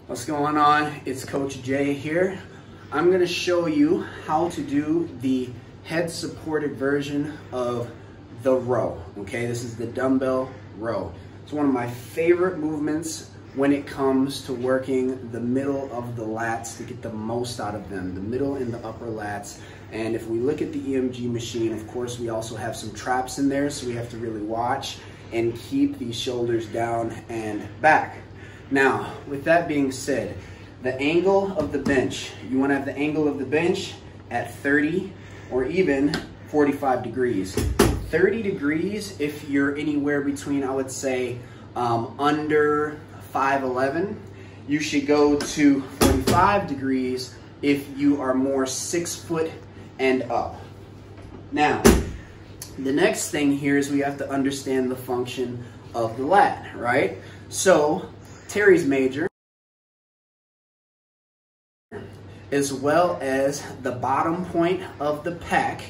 What's going on? It's Coach Jay here. I'm going to show you how to do the head supported version of the row. Okay, this is the dumbbell row. It's one of my favorite movements when it comes to working the middle of the lats to get the most out of them, the middle and the upper lats. And if we look at the EMG machine, of course, we also have some traps in there, so we have to really watch and keep these shoulders down and back. Now, with that being said, the angle of the bench, you want to have the angle of the bench at 30 or even 45 degrees. 30 degrees if you're anywhere between, I would say, under 5'11". You should go to 45 degrees if you are more 6 foot and up. Now, the next thing here is we have to understand the function of the lat, right? So, teres major, as well as the bottom point of the pec,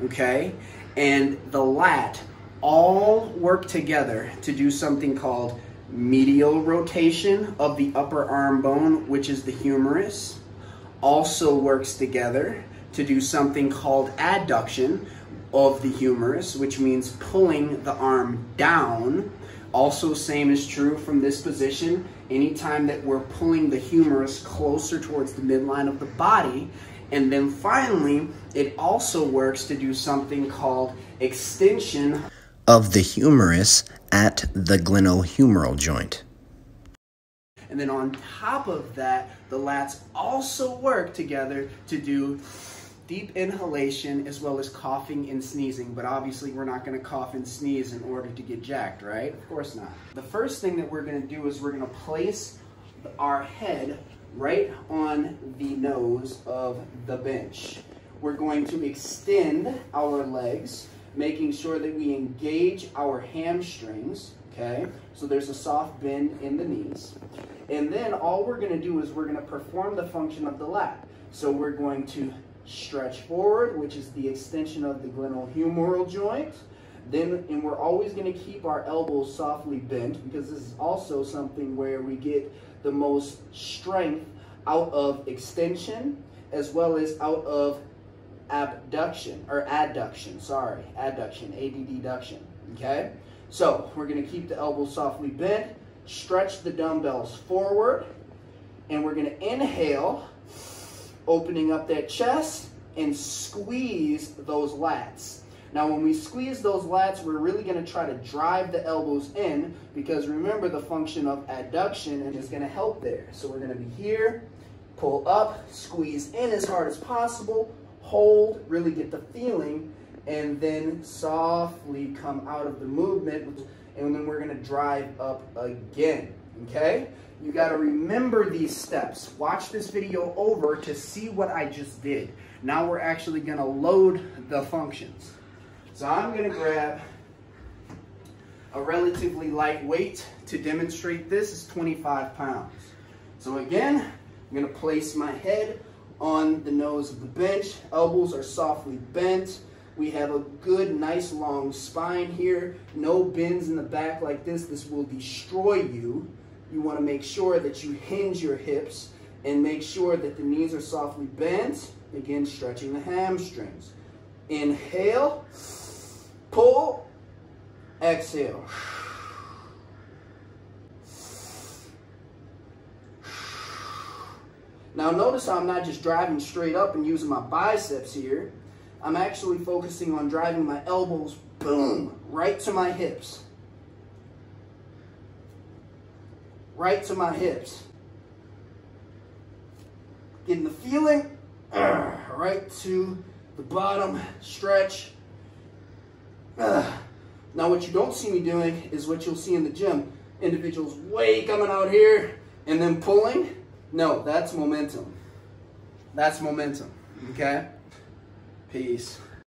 okay, and the lat all work together to do something called medial rotation of the upper arm bone, which is the humerus. Also works together to do something called adduction of the humerus, which means pulling the arm down. Also, same is true from this position. Anytime that we're pulling the humerus closer towards the midline of the body. And then finally, it also works to do something called extension of the humerus at the glenohumeral joint. And then on top of that, the lats also work together to do deep inhalation as well as coughing and sneezing. But obviously we're not going to cough and sneeze in order to get jacked, right? Of course not. The first thing that we're going to do is we're going to place our head right on the nose of the bench. We're going to extend our legs, making sure that we engage our hamstrings, okay? So there's a soft bend in the knees. And then all we're going to do is we're going to perform the function of the lat. So we're going to stretch forward, which is the extension of the glenohumeral joint. And we're always going to keep our elbows softly bent, because this is also something where we get the most strength out of extension as well as out of adduction, adduction, okay? So we're going to keep the elbows softly bent, stretch the dumbbells forward, and we're going to inhale, opening up that chest, and squeeze those lats. Now, when we squeeze those lats, we're really going to try to drive the elbows in, because remember, the function of adduction is going to help there. So we're going to be here, pull up, squeeze in as hard as possible, hold, really get the feeling, and then softly come out of the movement, and then we're going to drive up again, okay? You got to remember these steps. Watch this video over to see what I just did. Now we're actually going to load the functions. So I'm going to grab a relatively light weight to demonstrate this. Is 25 pounds. So again, I'm going to place my head on the nose of the bench. Elbows are softly bent. We have a good, nice, long spine here. No bends in the back like this. This will destroy you. You want to make sure that you hinge your hips and make sure that the knees are softly bent. Again, stretching the hamstrings. Inhale, pull, exhale. Now notice how I'm not just driving straight up and using my biceps here. I'm actually focusing on driving my elbows, boom, right to my hips. Right to my hips. Getting the feeling, right to the bottom, stretch. Now what you don't see me doing is what you'll see in the gym. Individuals way coming out here and then pulling. No, that's momentum. That's momentum, okay? Peace.